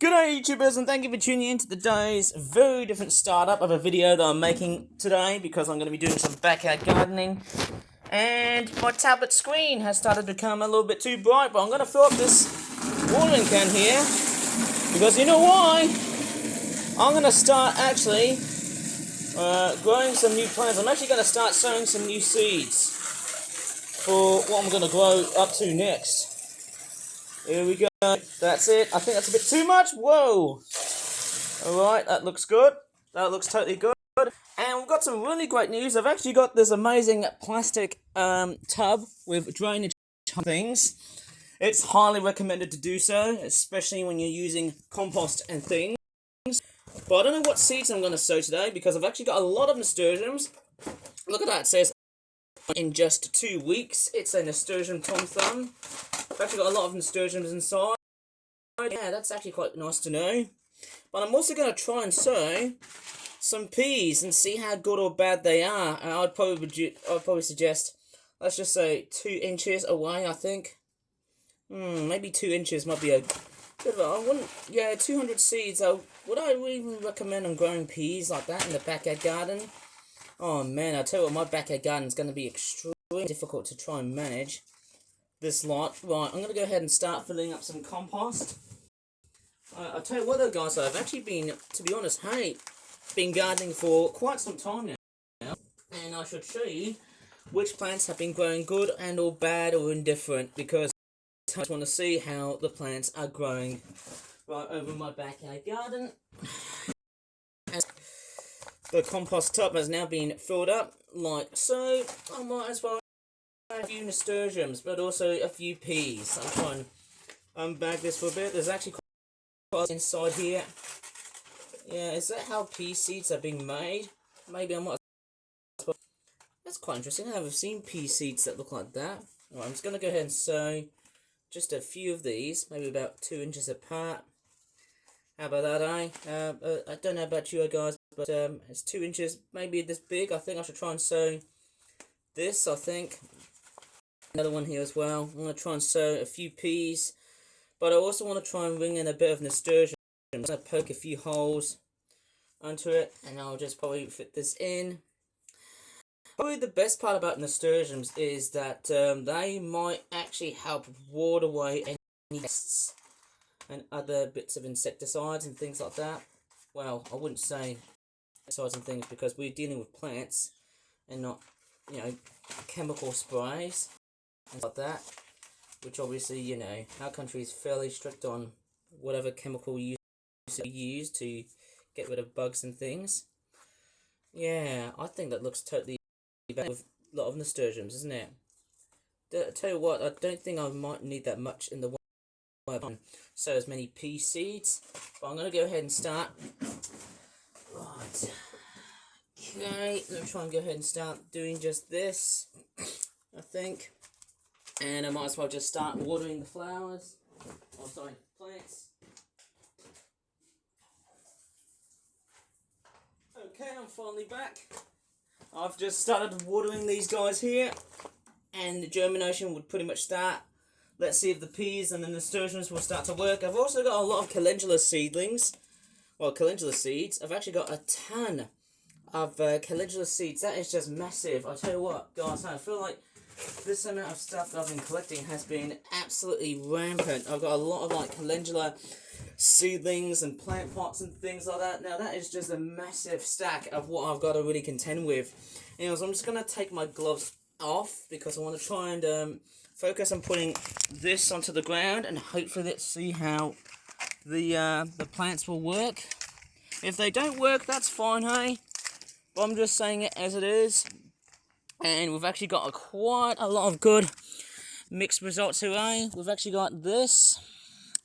Good day, YouTubers, and thank you for tuning in to today's very different startup of a video that I'm making today because I'm going to be doing some backyard gardening. And my tablet screen has started to become a little bit too bright, but I'm going to fill up this watering can here because you know why? I'm going to start actually growing some new plants. I'm actually going to start sowing some new seeds for what I'm going to grow up to next. Here we go. That's it. I think that's a bit too much. Whoa. Alright, that looks good. That looks totally good. And we've got some really great news. I've actually got this amazing plastic tub with drainage things. It's highly recommended to do so, especially when you're using compost and things. But I don't know what seeds I'm going to sow today because I've actually got a lot of nasturtiums. Look at that. It says in just 2 weeks. It's a nasturtium Tom Thumb. I've actually got a lot of nasturtiums inside. Yeah, that's actually quite nice to know. But I'm also going to try and sow some peas and see how good or bad they are. And I'd probably suggest, let's just say 2 inches away, I think. Maybe 2 inches might be a good one. I wouldn't, yeah, 200 seeds. Would I even recommend on growing peas like that in the backyard garden? Oh man, I'll tell you what, my backyard garden is going to be extremely difficult to try and manage this lot. Right, I'm going to go ahead and start filling up some compost. I'll tell you what though, guys, I've actually been, to be honest, been gardening for quite some time now. And I should show you which plants have been growing good and or bad or indifferent, because I just want to see how the plants are growing right over my backyard garden. And the compost tub has now been filled up like so. I might as well have a few nasturtiums, but also a few peas. I'll try and unbag this for a bit. There's actually quite inside here. Yeah, is that how pea seeds are being made? Maybe I might. That's quite interesting. I haven't seen pea seeds that look like that. Right, I'm just going to go ahead and sow just a few of these, maybe about 2 inches apart. How about that, eh? I don't know about you guys, but it's 2 inches, maybe this big. I think I should try and sow this, I think. Another one here as well. I'm going to try and sow a few peas, but I also want to try and bring in a bit of nasturtium. I'm going to poke a few holes onto it, and I'll just probably fit this in. Probably the best part about nasturtiums is that they might actually help ward away any pests and other bits of insecticides and things like that. Well, I wouldn't say insecticides and things because we're dealing with plants and not, you know, chemical sprays and like that. Which obviously, you know, our country is fairly strict on whatever chemical you use to get rid of bugs and things. Yeah, I think that looks totally bad with a lot of nasturtiums, isn't it? I tell you what, I don't think I might need that much in the one. So as many pea seeds, but I'm going to go ahead and start. Right. Okay, let me try and go ahead and start doing just this, I think. And I might as well just start watering the flowers. Oh, sorry, plants. Okay, I'm finally back. I've just started watering these guys here, and the germination would pretty much start. Let's see if the peas and the nasturtiums will start to work. I've also got a lot of calendula seedlings. Well, calendula seeds. I've actually got a ton of calendula seeds. That is just massive. I tell you what, guys, I feel like this amount of stuff that I've been collecting has been absolutely rampant. I've got a lot of like calendula seedlings and plant pots and things like that. Now that is just a massive stack of what I've got to really contend with. Anyways, I'm just going to take my gloves off because I want to try and focus on putting this onto the ground and hopefully let's see how the plants will work. If they don't work, that's fine, hey? But I'm just saying it as it is. And we've actually got quite a lot of good mixed results here, eh? We've actually got this.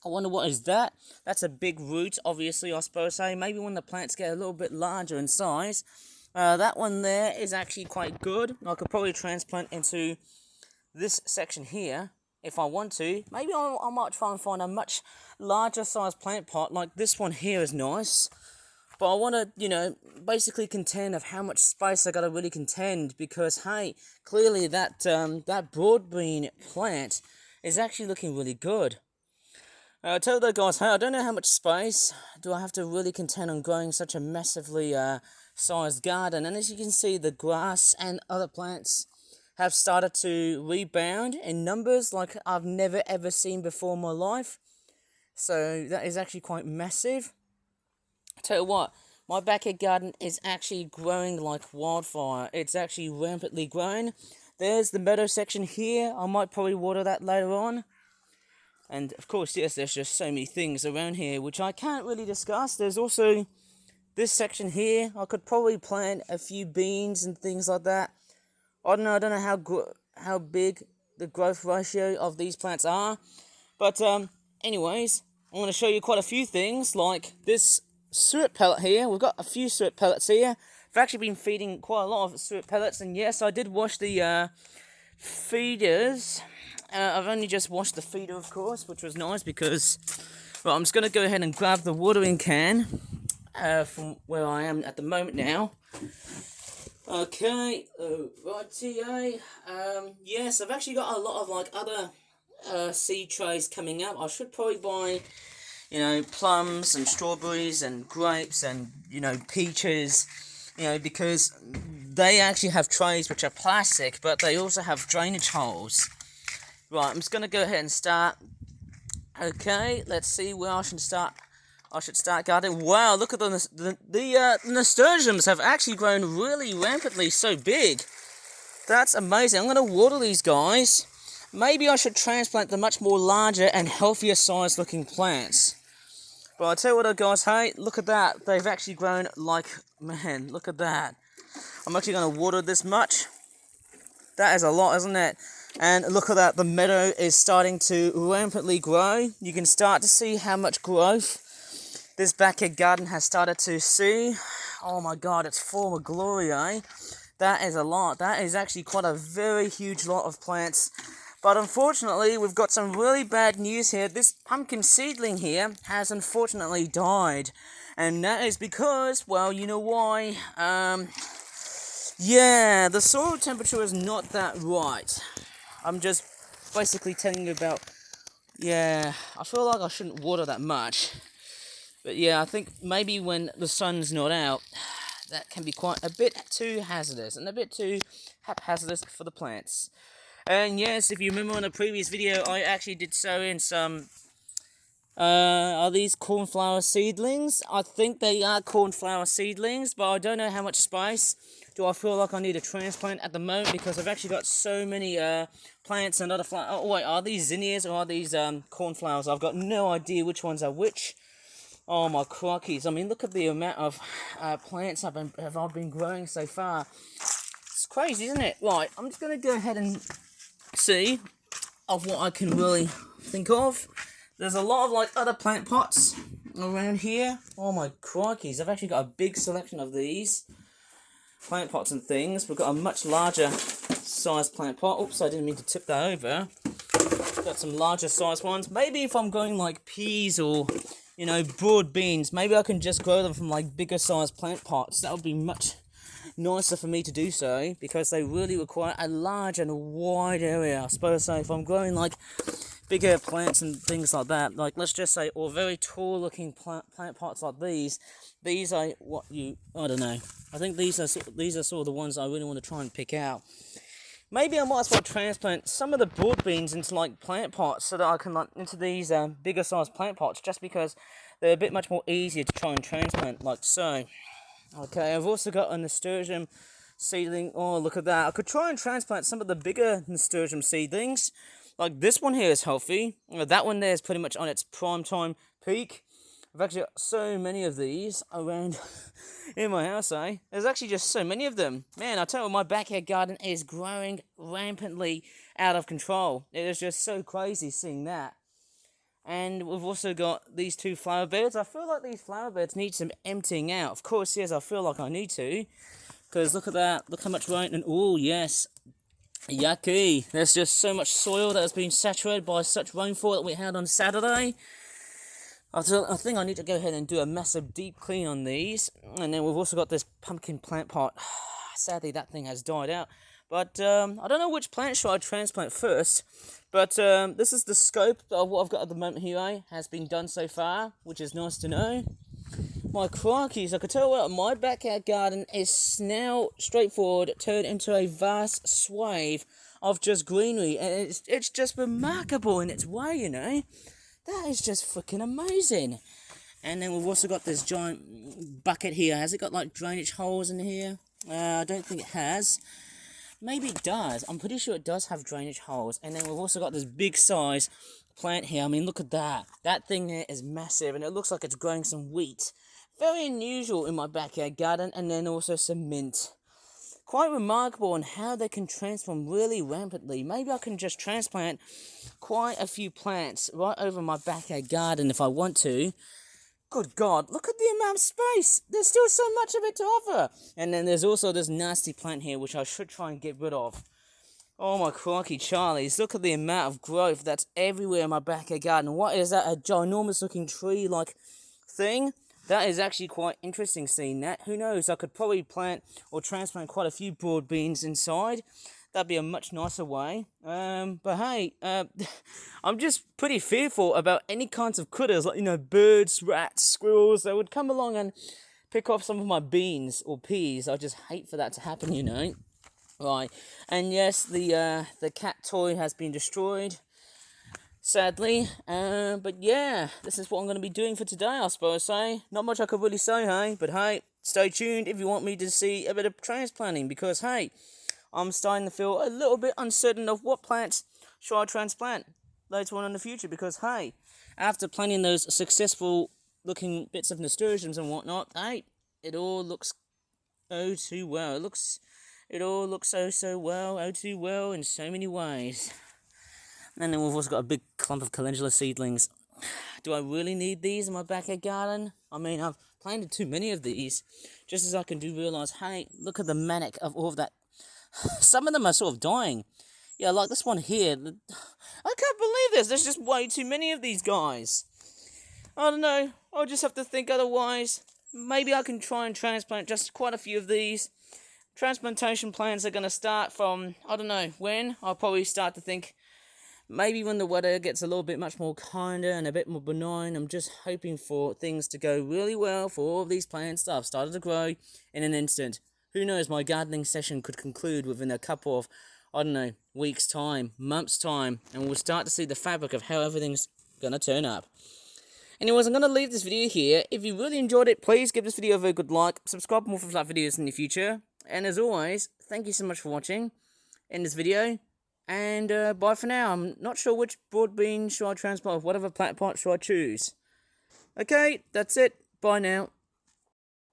I wonder what is that? That's a big root, obviously, I suppose, eh? Maybe when the plants get a little bit larger in size. That one there is actually quite good. I could probably transplant into this section here if I want to. Maybe I might try and find a much larger size plant pot, like this one here is nice. But I want to, you know, basically contend of how much space I got to really contend because, hey, clearly that that broad bean plant is actually looking really good. I tell you guys, hey, I don't know how much space do I have to really contend on growing such a massively sized garden. And as you can see, the grass and other plants have started to rebound in numbers like I've never ever seen before in my life. So that is actually quite massive. I tell you what, my backyard garden is actually growing like wildfire. It's actually rampantly growing. There's the meadow section here. I might probably water that later on. And of course, yes, there's just so many things around here which I can't really discuss. There's also this section here. I could probably plant a few beans and things like that. I don't know how big the growth ratio of these plants are. But anyways, I'm going to show you quite a few things, like this suet pellet here. We've got a few suet pellets here. I've actually been feeding quite a lot of suet pellets, and yes, I did wash the feeders. I've only just washed the feeder, of course, which was nice because, well, I'm just going to go ahead and grab the watering can from where I am at the moment now. Okay, righty-o. Yes, I've actually got a lot of like other seed trays coming up. I should probably buy, you know, plums and strawberries and grapes and, you know, peaches, you know, because they actually have trays which are plastic, but they also have drainage holes. Right, I'm just going to go ahead and start. Okay, let's see where I should start. I should start gardening. Wow, look at the nasturtiums have actually grown really rampantly, so big. That's amazing. I'm going to water these guys. Maybe I should transplant the much more larger and healthier sized looking plants. But I'll tell you what, guys, hey, look at that. They've actually grown like, man, look at that. I'm actually going to water this much. That is a lot, isn't it? And look at that, the meadow is starting to rampantly grow. You can start to see how much growth this backyard garden has started to see. Oh my god, it's full of glory, eh? That is a lot. That is actually quite a very huge lot of plants. But unfortunately, we've got some really bad news here. This pumpkin seedling here has unfortunately died. And that is because, well, you know why? Yeah, the soil temperature is not that right. I'm just basically telling you about, yeah, I feel like I shouldn't water that much. But yeah, I think maybe when the sun's not out, that can be quite a bit too hazardous and a bit too haphazardous for the plants. And yes, if you remember in a previous video, I actually did sow in some, are these cornflower seedlings? I think they are cornflower seedlings, but I don't know how much space do I feel like I need a transplant at the moment, because I've actually got so many plants and other flowers. Oh wait, are these zinnias or are these cornflowers? I've got no idea which ones are which. Oh my crockies, I mean, look at the amount of plants I've been growing so far. It's crazy, isn't it? Right, I'm just going to go ahead and see of what I can really think of. There's a lot of like other plant pots around here. Oh my crikey's, I've actually got a big selection of these plant pots and things. We've got a much larger size plant pot. Oops, I didn't mean to tip that over. Got some larger size ones. Maybe if I'm growing like peas or, you know, broad beans, maybe I can just grow them from like bigger size plant pots. That would be much nicer for me to do so, because they really require a large and wide area. I suppose so if I'm growing like bigger plants and things like that, like let's just say, or very tall looking plant pots like these are what you, I don't know, I think these are sort of the ones I really want to try and pick out. Maybe I might as well transplant some of the broad beans into like plant pots so that I can like into these bigger size plant pots, just because they're a bit much more easier to try and transplant like so. Okay, I've also got a nasturtium seedling. Oh, look at that. I could try and transplant some of the bigger nasturtium seedlings. Like this one here is healthy. That one there is pretty much on its prime time peak. I've actually got so many of these around in my house, eh? There's actually just so many of them. Man, I tell you, my backyard garden is growing rampantly out of control. It is just so crazy seeing that. And we've also got these two flower beds. I feel like these flower beds need some emptying out. Of course, yes, I feel like I need to. Because look at that. Look how much rain. And oh, yes. Yucky. There's just so much soil that has been saturated by such rainfall that we had on Saturday. I think I need to go ahead and do a massive deep clean on these. And then we've also got this pumpkin plant pot. Sadly, that thing has died out. But I don't know which plant should I transplant first. But this is the scope of what I've got at the moment here, has been done so far, which is nice to know. My crikeys, I could tell what my backyard garden is now straightforward turned into a vast swathe of just greenery, and it's just remarkable in its way, you know. That is just freaking amazing. And then we've also got this giant bucket here. Has it got like drainage holes in here? I don't think it has. Maybe it does. I'm pretty sure it does have drainage holes. And then we've also got this big size plant here. I mean, look at that. That thing there is massive, and it looks like it's growing some wheat. Very unusual in my backyard garden. And then also some mint. Quite remarkable on how they can transform really rampantly. Maybe I can just transplant quite a few plants right over my backyard garden if I want to. Good God, look at the amount of space. There's still so much of it to offer. And then there's also this nasty plant here, which I should try and get rid of. Oh my crikey, Charlies, look at the amount of growth that's everywhere in my backyard garden. What is that, a ginormous looking tree-like thing? That is actually quite interesting seeing that. Who knows, I could probably plant or transplant quite a few broad beans inside. That'd be a much nicer way. But hey, I'm just pretty fearful about any kinds of critters, like, you know, birds, rats, squirrels, that would come along and pick off some of my beans or peas. I just hate for that to happen, you know. Right, and yes, the cat toy has been destroyed, sadly. But yeah, this is what I'm going to be doing for today, I suppose, hey. Not much I could really say, hey, but hey, stay tuned if you want me to see a bit of transplanting, because hey, I'm starting to feel a little bit uncertain of what plants should I transplant later on in the future, because hey, after planting those successful looking bits of nasturtiums and whatnot, hey, it all looks oh too well. It all looks so well, oh too well in so many ways. And then we've also got a big clump of calendula seedlings. Do I really need these in my backyard garden? I mean, I've planted too many of these, just as I can do realise, hey, look at the manic of all of that. Some of them are sort of dying. Yeah, like this one here. I can't believe this. There's just way too many of these guys. I don't know. I'll just have to think otherwise. Maybe I can try and transplant just quite a few of these. Transplantation plans are going to start from, I don't know when. I'll probably start to think maybe when the weather gets a little bit much more kinder and a bit more benign. I'm just hoping for things to go really well for all of these plants that I've started to grow in an instant. Who knows, my gardening session could conclude within a couple of, I don't know, weeks' time, months' time, and we'll start to see the fabric of how everything's going to turn up. Anyways, I'm going to leave this video here. If you really enjoyed it, please give this video a very good like, subscribe for more flat videos in the future, and as always, thank you so much for watching in this video, and bye for now. I'm not sure which broad bean should I transplant, whatever plant pot should I choose. Okay, that's it. Bye now.